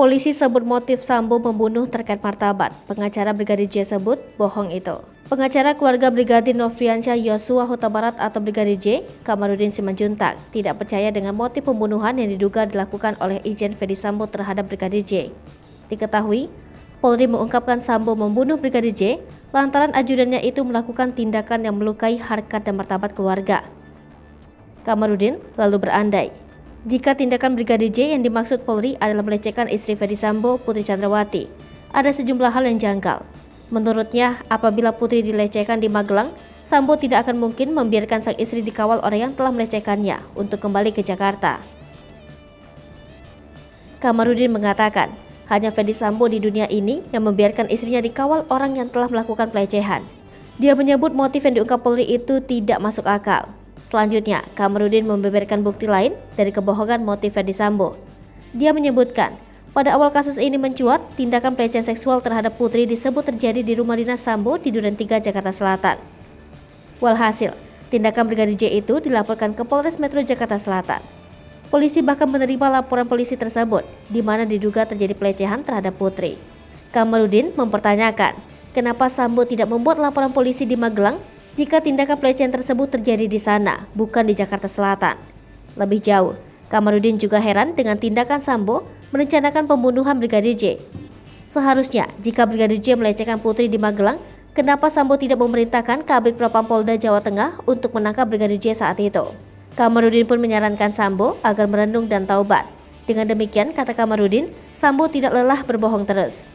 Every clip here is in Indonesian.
Polisi sebut motif Sambo membunuh terkait martabat. Pengacara Brigadir J sebut bohong itu. Pengacara keluarga Brigadir Nofriansyah Yosua Huta Barat atau Brigadir J, Kamarudin Simanjuntak, tidak percaya dengan motif pembunuhan yang diduga dilakukan oleh Irjen Ferdy Sambo terhadap Brigadir J. Diketahui, Polri mengungkapkan Sambo membunuh Brigadir J lantaran ajudannya itu melakukan tindakan yang melukai harkat dan martabat keluarga. Kamarudin lalu berandai, jika tindakan Brigadir J yang dimaksud Polri adalah melecehkan istri Ferdy Sambo, Putri Chandrawati, ada sejumlah hal yang janggal. Menurutnya, apabila Putri dilecehkan di Magelang, Sambo tidak akan mungkin membiarkan sang istri dikawal orang yang telah melecehkannya untuk kembali ke Jakarta. Kamarudin mengatakan, hanya Ferdy Sambo di dunia ini yang membiarkan istrinya dikawal orang yang telah melakukan pelecehan. Dia menyebut motif yang diungkap Polri itu tidak masuk akal. Selanjutnya, Kamarudin membeberkan bukti lain dari kebohongan motif Ferdy Sambo. Dia menyebutkan, pada awal kasus ini mencuat, tindakan pelecehan seksual terhadap Putri disebut terjadi di rumah dinas Sambo di Duren 3, Jakarta Selatan. Walhasil, tindakan Brigadir J itu dilaporkan ke Polres Metro Jakarta Selatan. Polisi bahkan menerima laporan polisi tersebut, di mana diduga terjadi pelecehan terhadap Putri. Kamarudin mempertanyakan, kenapa Sambo tidak membuat laporan polisi di Magelang jika tindakan pelecehan tersebut terjadi di sana, bukan di Jakarta Selatan. Lebih jauh, Kamarudin juga heran dengan tindakan Sambo merencanakan pembunuhan Brigadir J. Seharusnya, jika Brigadir J melecehkan Putri di Magelang, kenapa Sambo tidak memerintahkan Kabid Propam Polda Jawa Tengah untuk menangkap Brigadir J saat itu? Kamarudin pun menyarankan Sambo agar merenung dan taubat. Dengan demikian, kata Kamarudin, Sambo tidak lelah berbohong terus.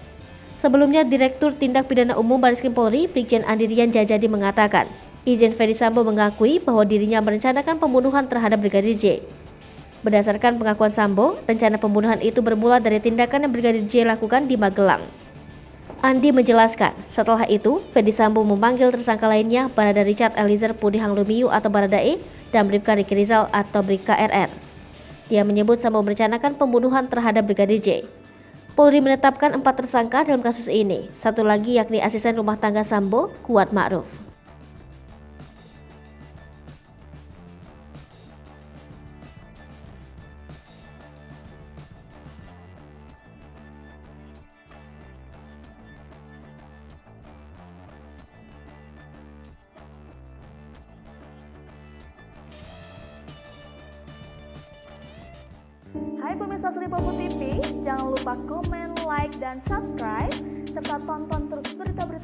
Sebelumnya, Direktur Tindak Pidana Umum Bareskrim Polri, Brigjen Andirian Djajadi mengatakan, Irjen Ferdy Sambo mengakui bahwa dirinya merencanakan pembunuhan terhadap Brigadir J. Berdasarkan pengakuan Sambo, rencana pembunuhan itu bermula dari tindakan yang Brigadir J lakukan di Magelang. Andi menjelaskan, setelah itu, Ferdy Sambo memanggil tersangka lainnya Barada Richard Eliezer Pudihang Lumiu atau Baradae dan Bribka Riki Rizal atau Bribka RR. Dia menyebut Sambo merencanakan pembunuhan terhadap Brigadir J. Polri menetapkan 4 tersangka dalam kasus ini, satu lagi yakni asisten rumah tangga Sambo, Kuat Ma'ruf. Hai pemirsa Selipopo TV, jangan lupa komen, like, dan subscribe, serta tonton terus berita-berita